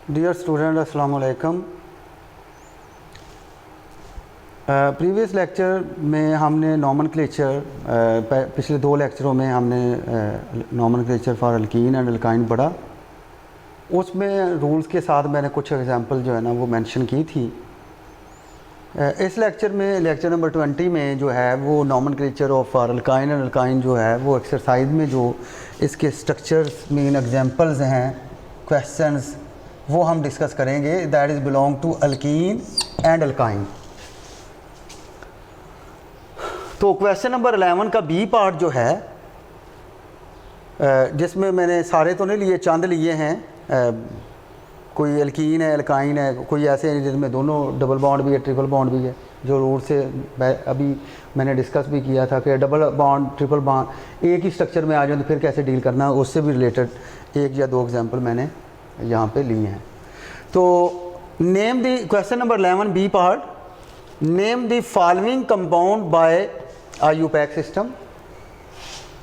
Dear student अस्सलाम वालेकुम। Previous lecture में हमने नॉमेनक्लेचर पिछले 2 लेक्चरों में हमने nomenclature for alkyne and alkyne पढ़ा। उसमें रूल्स के साथ मैंने कुछ एग्जांपल जो है ना वो मेंशन की थी। इस लेक्चर में लेक्चर नंबर 20 में जो है वो nomenclature of for alkyne and alkyne जो है वो एक्सरसाइज में जो इसके स्ट्रक्चर्स मेन एग्जांपल्स हैं, क्वेश्चंस, वो हम डिस्कस करेंगे। That is belong to alkene and alkyne. तो क्वेश्चन नंबर 11 का बी पार्ट जो है, जिसमें मैंने सारे तो नहीं लिए, चंद लिए हैं। कोई अल्कीन है, अल्काइन है, कोई ऐसे हैं जिसमें दोनों डबल बॉन्ड भी है, ट्रिपल बॉन्ड भी है, जो रूल से अभी मैंने डिस्कस भी किया था कि डबल बॉन्ड ट्रिपल बॉन्ड एक ही स्ट्रक्चर में आ जाए तो फिर कैसे डील करना है, उससे भी रिलेटेड 1 या 2 एग्जांपल मैंने यहाँ पे लिए हैं। तो name the question number 11 B part, name the following compound by IUPAC system.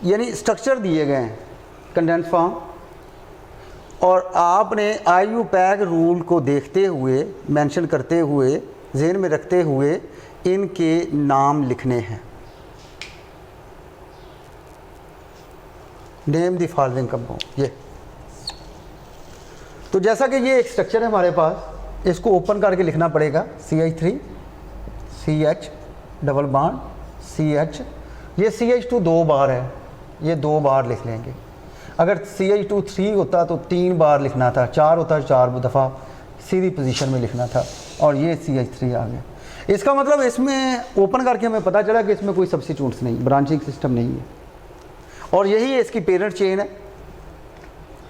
यानी स्ट्रक्चर दिए गए हैं कंडेंस फॉर्म, और आपने IUPAC रूल को देखते हुए, मेंशन करते हुए, ज़हन में रखते हुए इनके नाम लिखने हैं। Name the following compound. ये तो जैसा कि ये एक स्ट्रक्चर है हमारे पास, इसको ओपन करके लिखना पड़ेगा। CH3 CH double bond CH। ये CH2 2 बार है, ये 2 बार लिख लेंगे। अगर CH2 3 होता तो 3 बार लिखना था, 4 होता 4 दफ़ा सीधी पोजीशन में लिखना था, और ये CH3 आ गया। इसका मतलब इसमें ओपन करके हमें पता चला कि इसमें कोई सब्स्टिट्यूट्स नहीं, ब्रांचिंग सिस्टम नहीं है। और यही इसकी पेरेंट चेन है,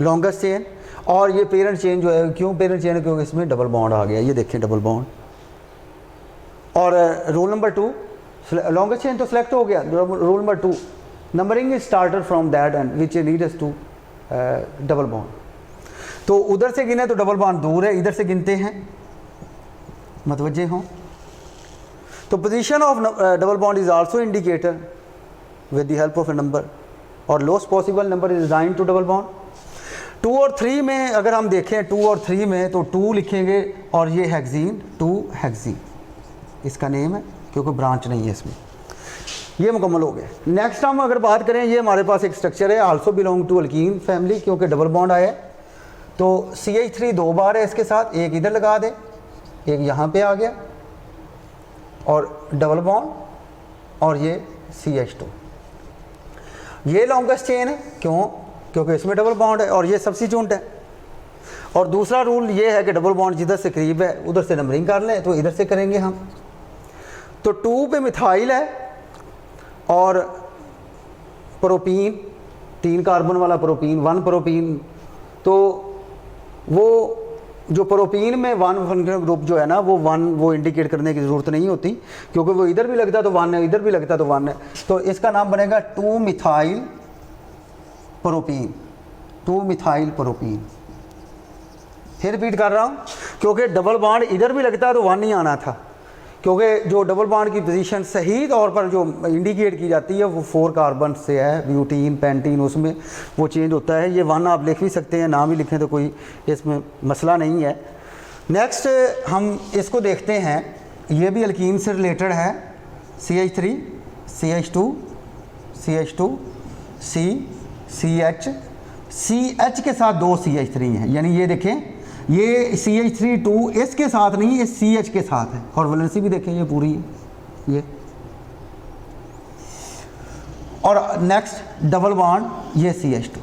लॉन्गेस्ट चेन। और ये पेरेंट चेन जो है, क्यों पेरेंट चेन है? क्योंकि इसमें डबल बॉन्ड आ गया। ये देखें डबल बॉन्ड। और रूल नंबर 2, लॉन्गेस्ट चेन तो सिलेक्ट हो गया। Rule number 2, numbering is started from that end which leads to double bond. तो उधर से गिने तो डबल बॉन्ड दूर है, इधर से गिनते हैं, मतवज्जे हों। तो position of double bond is also indicator with the help of a number, और lowest possible number is assigned to double bond. 2 और 3 में अगर हम देखें, 2 और 3 में तो 2 लिखेंगे, और ये हेक्सीन 2 हेक्सीन इसका नेम है, क्योंकि ब्रांच नहीं है इसमें। ये मुकम्मल हो गया। नेक्स्ट हम अगर बात करें, ये हमारे पास एक स्ट्रक्चर है, also belong to alkene family, क्योंकि डबल बॉन्ड आया है। तो CH3 2 बार है इसके साथ, एक इधर लगा दे, एक यहाँ पे आ गया, और डबल बॉन्ड, और ये CH2। ये लॉन्गेस्ट चेन है, क्यों? क्योंकि इसमें डबल बॉन्ड है, और ये सब्स्टिट्यूट है। और दूसरा रूल ये है कि डबल बॉन्ड जिधर से करीब है उधर से नंबरिंग कर लें, तो इधर से करेंगे हम। तो 2 पे मिथाइल है, और प्रोपीन 3 कार्बन वाला प्रोपीन, 1 प्रोपीन। तो वो जो प्रोपीन में 1 फंक्शनल ग्रुप जो है ना, वो 1 वो इंडिकेट करने की ज़रूरत नहीं होती, क्योंकि वो इधर भी लगता तो 1 है, इधर भी लगता तो 1 है। तो इसका नाम बनेगा 2 मिथाइल प्रोपीन, 2 मिथाइल प्रोपीन। फिर रिपीट कर रहा हूँ, क्योंकि डबल बॉन्ड इधर भी लगता है तो 1 ही आना था, क्योंकि जो डबल बॉन्ड की पोजीशन सही तौर पर जो इंडिकेट की जाती है वो 4 कार्बन से है, ब्यूटीन पेंटीन, उसमें वो चेंज होता है। ये 1 आप लिख भी सकते हैं, ना भी लिखें तो कोई इसमें मसला नहीं है। नेक्स्ट हम इसको देखते हैं, ये भी अल्कीन से रिलेटेड है। CH3 CH2 CH2 CH के साथ 2 CH3 हैं। यानी ये देखें, ये CH3 2 इसके साथ नहीं, ये CH के साथ है। और वैलेंसी भी देखें, ये पूरी है ये। और नेक्स्ट डबल बॉन्ड, ये CH2।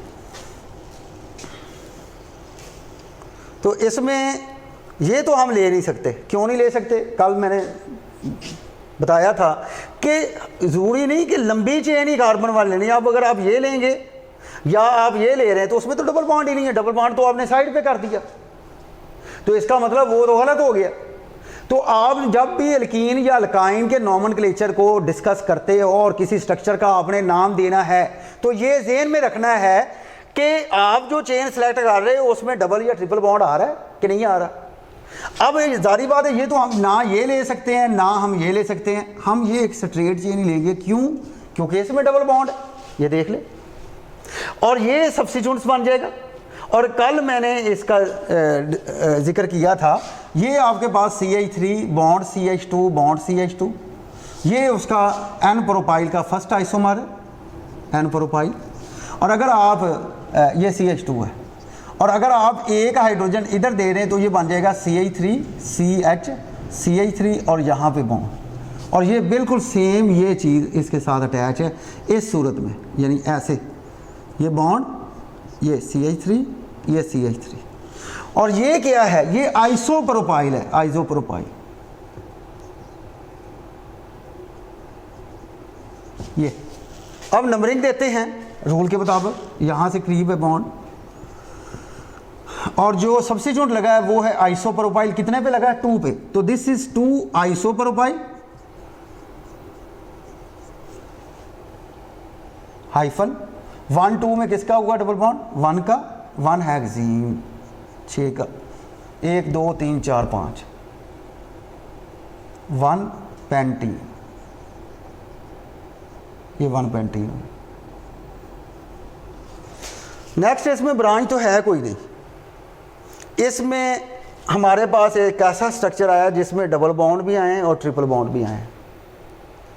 तो इसमें ये तो हम ले नहीं सकते। क्यों नहीं ले सकते? कल मैंने बताया था कि ज़रूरी नहीं कि लंबी चेन ही कार्बन वाले लेनी। आप अगर आप ये लेंगे या आप ये ले रहे हैं तो उसमें तो डबल बॉन्ड ही नहीं है, डबल बॉन्ड तो आपने साइड पे कर दिया, तो इसका मतलब वो तो गलत हो गया। तो आप जब भी अल्कीन या अल्काइन के नॉमेनक्लेचर को डिस्कस करते हो और किसी स्ट्रक्चर का आपने नाम देना है, तो ये ज़हन में रखना है कि आप जो चेन सेलेक्ट कर रहे हो उसमें डबल या ट्रिपल बॉन्ड आ रहा है कि नहीं आ रहा। अब जारी बात है, ये तो हम ना ये ले सकते हैं ना हम ये ले सकते हैं, हम ये एक स्ट्रेट चेन ही लेंगे। क्यों? क्योंकि इसमें डबल बॉन्ड है, ये देख ले, और ये सब्स्टिट्यूट्स बन जाएगा। और कल मैंने इसका जिक्र किया था, ये आपके पास CH3 bond CH2 bond CH2, ये उसका N प्रोपाइल का फर्स्ट आइसोमर है, N प्रोपाइल। और अगर आप ये CH2 है, और अगर आप एक हाइड्रोजन इधर दे रहे हैं तो ये बन जाएगा CH3 CH CH3 और यहाँ पे बॉन्ड, और ये बिल्कुल सेम ये चीज़ इसके साथ अटैच है इस सूरत में, यानी ऐसे ये बॉन्ड, ये CH3 ये CH3, और ये क्या है, ये आइसोप्रोपाइल है, आइसोप्रोपाइल। ये अब नंबरिंग देते हैं रूल के मुताबिक, यहाँ से करीब है बॉन्ड, और जो सब्स्टिट्यूट लगा है वो है आइसोप्रोपाइल, कितने पे लगा है, 2 पे, तो दिस इज 2 आइसोप्रोपाइल हाइफन 1 2 में किसका हुआ डबल बॉन्ड, 1 का, 1 हेक्सीन, 6 का, 1 2 3 4 5, 1 पेंटीन, ये 1 पेंटीन। नेक्स्ट इसमें ब्रांच तो है कोई नहीं, इसमें हमारे पास एक ऐसा स्ट्रक्चर आया जिसमें डबल बॉन्ड भी आए हैं और ट्रिपल बॉन्ड भी आए हैं।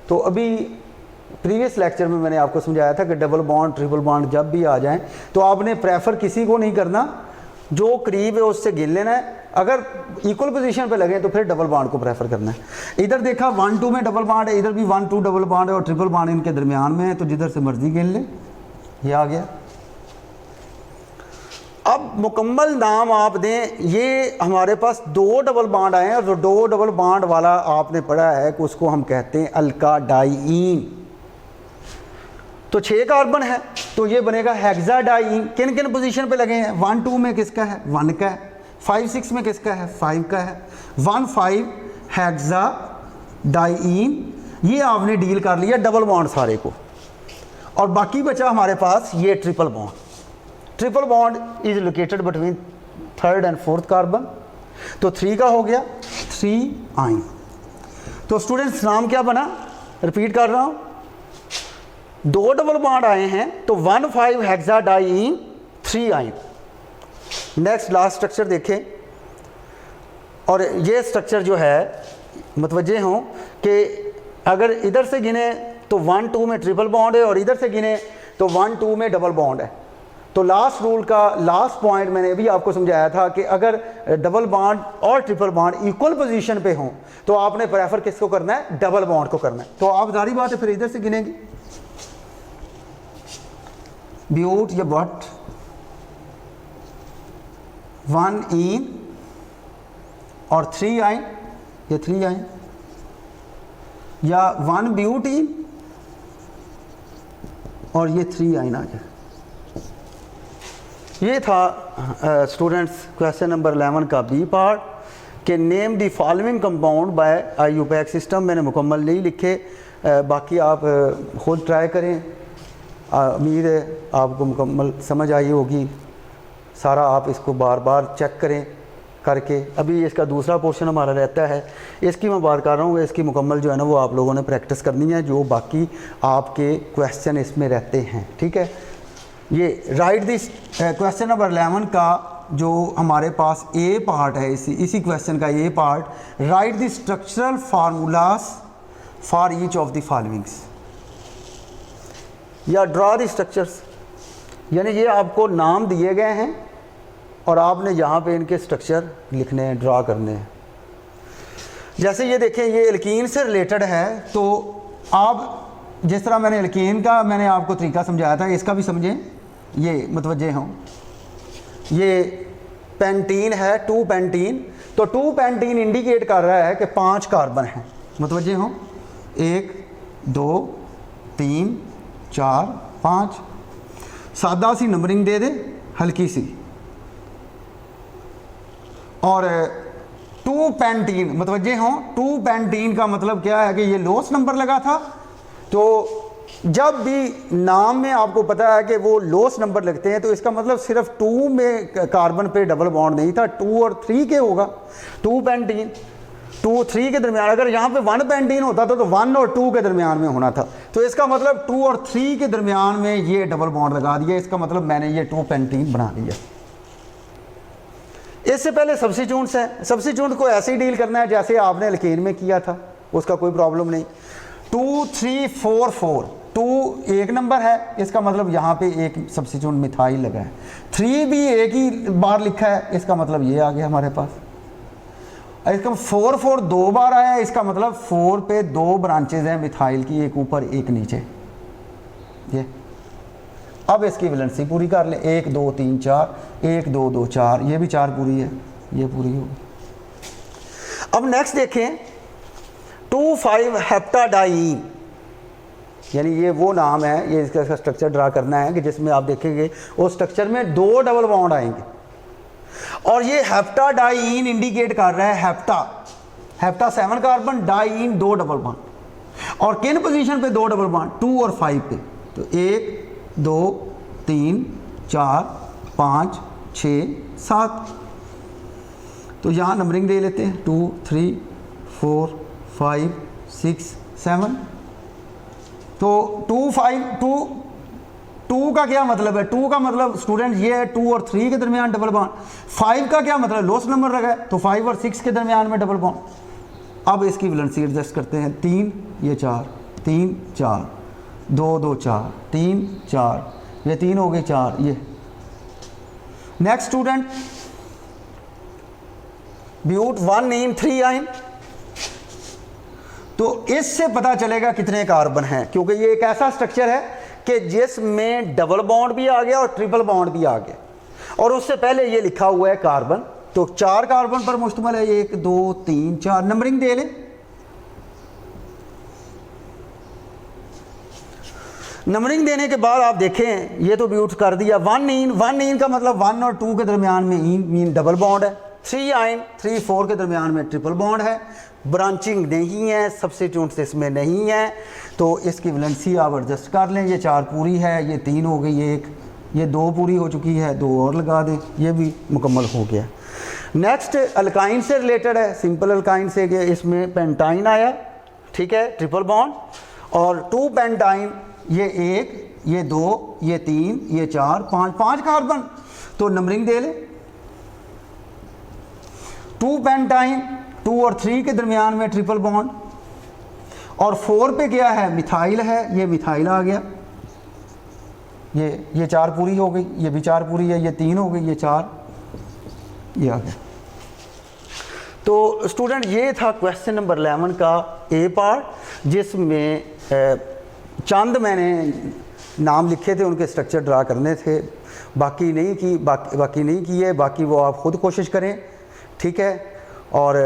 तो अभी प्रीवियस लेक्चर में मैंने आपको समझाया था कि डबल बॉन्ड ट्रिपल बॉन्ड जब भी आ जाएं तो आपने प्रेफर किसी को नहीं करना, जो करीब है उससे गिन लेना है, अगर इक्वल पोजीशन पे लगे तो फिर डबल बॉन्ड को प्रेफर करना है। इधर देखा 1 2 में डबल बॉन्ड है, इधर भी 1 2 डबल बॉन्ड है और ट्रिपल बॉन्ड इनके दरमियान में है, तो जिधर से मर्जी गिन लें, ये आ गया। अब मुकम्मल नाम आप दें, ये हमारे पास 2 डबल बॉन्ड आए हैं, और जो 2 डबल बॉन्ड वाला आपने पढ़ा है कि उसको हम कहते हैं अल्काडाइन। तो 6 कार्बन है तो ये बनेगा हेक्साडाइन। किन किन पोजीशन पे लगे हैं, 1 2 में किसका है, 1 का है, 5 6 में किसका है, 5 का है, 1 5 हेक्साडाइन। ये आपने डील कर लिया डबल बॉन्ड सारे को, और बाकी बचा हमारे पास ये triple bond. Triple bond is located between 3rd and 4th carbon, तो 3 का हो गया 3 आइन। तो स्टूडेंट्स नाम क्या बना, रिपीट कर रहा हूँ, 2 डबल बॉन्ड आए हैं तो 1 5 हेक्साडाइन 3 आइन। नेक्स्ट लास्ट स्ट्रक्चर देखें, और ये स्ट्रक्चर जो है मतवज्जे हों कि अगर इधर से गिने तो 1 2 में ट्रिपल बॉन्ड है, और इधर से गिने तो 1 2 में डबल बॉन्ड है। तो लास्ट रूल का लास्ट पॉइंट मैंने भी आपको समझाया था कि अगर डबल बॉन्ड और ट्रिपल बॉन्ड इक्वल पोजीशन पे हों तो आपने प्रेफर किसको करना है, डबल बॉन्ड को करना है। तो आप जारी बात है फिर इधर से गिनेंगे, ब्यूट या बट 1 इन और 3 आइन, ये 3 आइन, या 1 ब्यूटीन और ये 3 आइन आ जाए। ये था स्टूडेंट्स क्वेश्चन नंबर 11 का बी पार्ट कि name the following compound by IUPAC system. मैंने मुकम्मल नहीं लिखे, बाकी आप खुद ट्राई करें, उम्मीद है आपको मुकम्मल समझ आई होगी। सारा आप इसको बार बार चेक करें करके। अभी इसका दूसरा पोर्शन हमारा रहता है, इसकी मैं बात कर रहा हूँ, इसकी मुकम्मल जो है ना वो आप लोगों ने प्रैक्टिस करनी है, जो बाकी आपके क्वेश्चन इसमें रहते हैं, ठीक है। ये राइट दिस क्वेश्चन नंबर 11 का जो हमारे पास ए पार्ट है, इसी क्वेश्चन का a part, write the structural formulas for each of the followings, या ड्रा द स्ट्रक्चर्स, यानी ये आपको नाम दिए गए हैं और आपने यहाँ पे इनके स्ट्रक्चर लिखने हैं, ड्रा करने हैं। जैसे ये देखें, ये एल्कीन से रिलेटेड है, तो आप जिस तरह मैंने एल्कीन का मैंने आपको तरीका समझाया था, इसका भी समझें, ये मतवज्जे हों। ये पेंटीन है, 2 पेंटीन, तो 2 पेंटीन इंडिकेट कर रहा है कि 5 कार्बन हैं, मतवज्जे हों, 1 2 3 4 5, सादा सी नंबरिंग दे दे, हल्की सी। और 2 पेंटीन मतवज्जे हों, 2 पेंटीन का मतलब क्या है कि ये लोएस्ट नंबर लगा था, तो जब भी नाम में आपको पता है कि वो लोएस्ट नंबर लगते हैं तो इसका मतलब सिर्फ 2 में कार्बन पे डबल बॉन्ड नहीं था, 2 और 3 के होगा। 2 पेंटीन 2 3 के दरमियान, अगर यहाँ पे 1 पेंटीन होता था तो 1 और 2 के दरमियान में होना था, तो इसका मतलब 2 और 3 के दरमियान में ये डबल बॉन्ड लगा दिया, इसका मतलब मैंने ये 2 पेंटीन बना दिया। इससे पहले सब्स्टिट्यूट्स हैं, सब्स्टिट्यूट को ऐसे ही डील करना है जैसे आपने एल्केन में किया था, उसका कोई प्रॉब्लम नहीं। 2 3 4 4, 2 एक नंबर है, इसका मतलब यहाँ पे एक सब्स्टिट्यूट मिथाइल लगा है। 3 भी एक ही बार लिखा है, इसका मतलब ये आ गया हमारे पास। इसका 4 4 2 बार आया है, इसका मतलब 4 पे 2 ब्रांचेज हैं मिथाइल की, एक ऊपर एक नीचे। ये अब इसकी वैलेंसी पूरी कर लें, 1 2 3 4, 1 2 2 4, ये भी 4 पूरी है, ये पूरी होगी। अब नेक्स्ट देखें 2 5 हेप्टाडाइन, यानी ये वो नाम है, ये इसका स्ट्रक्चर ड्रा करना है कि जिसमें आप देखेंगे उस स्ट्रक्चर में 2 डबल बॉन्ड आएंगे और ये हेप्टाडाइन इंडिकेट कर रहा है hepta 7 carbon, diene 2 double bond. और किन पोजीशन पे 2 डबल बॉन्ड? 2 और 5 पे। तो 1 2 3 4 5 6 7, तो यहाँ नंबरिंग दे लेते हैं 2 3 4 5 6 7। तो 2 5 2 का क्या मतलब है? 2 का मतलब स्टूडेंट ये है 2 और 3 के दरमियान डबल बॉन्ड। 5 का क्या मतलब? लोएस्ट नंबर रखा है, तो 5 और 6 के दरमियान में डबल बॉन्ड। अब इसकी वैलेंसी एडजस्ट करते हैं, 3 ये 4 3 4 2 2 4 3 4, ये 3 हो गए 4 ये। नेक्स्ट स्टूडेंट ब्यूट 1 इन 3 आइन, तो इससे पता चलेगा कितने कार्बन हैं, क्योंकि ये एक ऐसा स्ट्रक्चर है कि जिसमें डबल बॉन्ड भी आ गया और ट्रिपल बॉन्ड भी आ गया, और उससे पहले ये लिखा हुआ है कार्बन। तो 4 कार्बन पर मुश्तमिल है, 1 2 3 4, नंबरिंग दे लें। नंबरिंग देने के बाद आप देखें ये तो ब्यूट कर दिया। 1 इन का मतलब 1 और 2 के दरमियान में इन डबल बॉन्ड है। 3 आइन 3 4 के दरमियान में ट्रिपल बॉन्ड है, ब्रांचिंग नहीं है, सब्स्टिट्यूट्स इसमें नहीं है, तो इसकी वैलेंसी आप एडजस्ट कर लें। ये 4 पूरी है, ये 3 हो गई, एक ये 2 पूरी हो चुकी है, 2 और लगा दें, ये भी मुकम्मल हो गया। नेक्स्ट अल्काइन से रिलेटेड है, सिंपल अल्काइन से कि इसमें पेंटाइन आया, ठीक है, ट्रिपल बॉन्ड, और 2 पेंटाइन, ये 1 ये 2 ये 3 ये 4 5 कार्बन, तो नंबरिंग दे लें। 2 पेंटाइन 2 और 3 के दरमियान में ट्रिपल बॉन्ड, और 4 पे क्या है? मिथाइल है, ये मिथाइल आ गया, ये 4 पूरी हो गई, ये भी 4 पूरी है, ये 3 हो गई, ये 4 ये आ गया। तो स्टूडेंट ये था क्वेश्चन नंबर 11 का ए पार्ट, जिसमें चंद मैंने नाम लिखे थे, उनके स्ट्रक्चर ड्रा करने थे, बाकी नहीं किए, बाकी वो आप ख़ुद कोशिश करें, ठीक है। और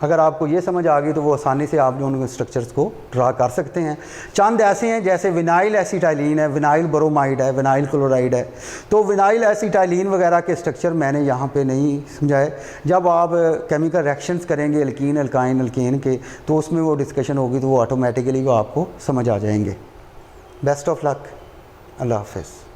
अगर आपको ये समझ आ गई तो वो आसानी से आप उन स्ट्रक्चर्स को ड्रा कर सकते हैं। चंद ऐसे हैं जैसे विनाइल एसिटाइलिन है, विनाइल ब्रोमाइड है, विनाइल क्लोराइड है, तो विनाइल एसिटाइलिन वगैरह के स्ट्रक्चर मैंने यहाँ पे नहीं समझाए। जब आप केमिकल रिएक्शंस करेंगे एल्कीन एल्काइन एल्केन के, तो उसमें वो डिस्कशन होगी, तो वो ऑटोमेटिकली वो आपको समझ आ जाएंगे। बेस्ट ऑफ लक, अल्लाह हाफ़िज़।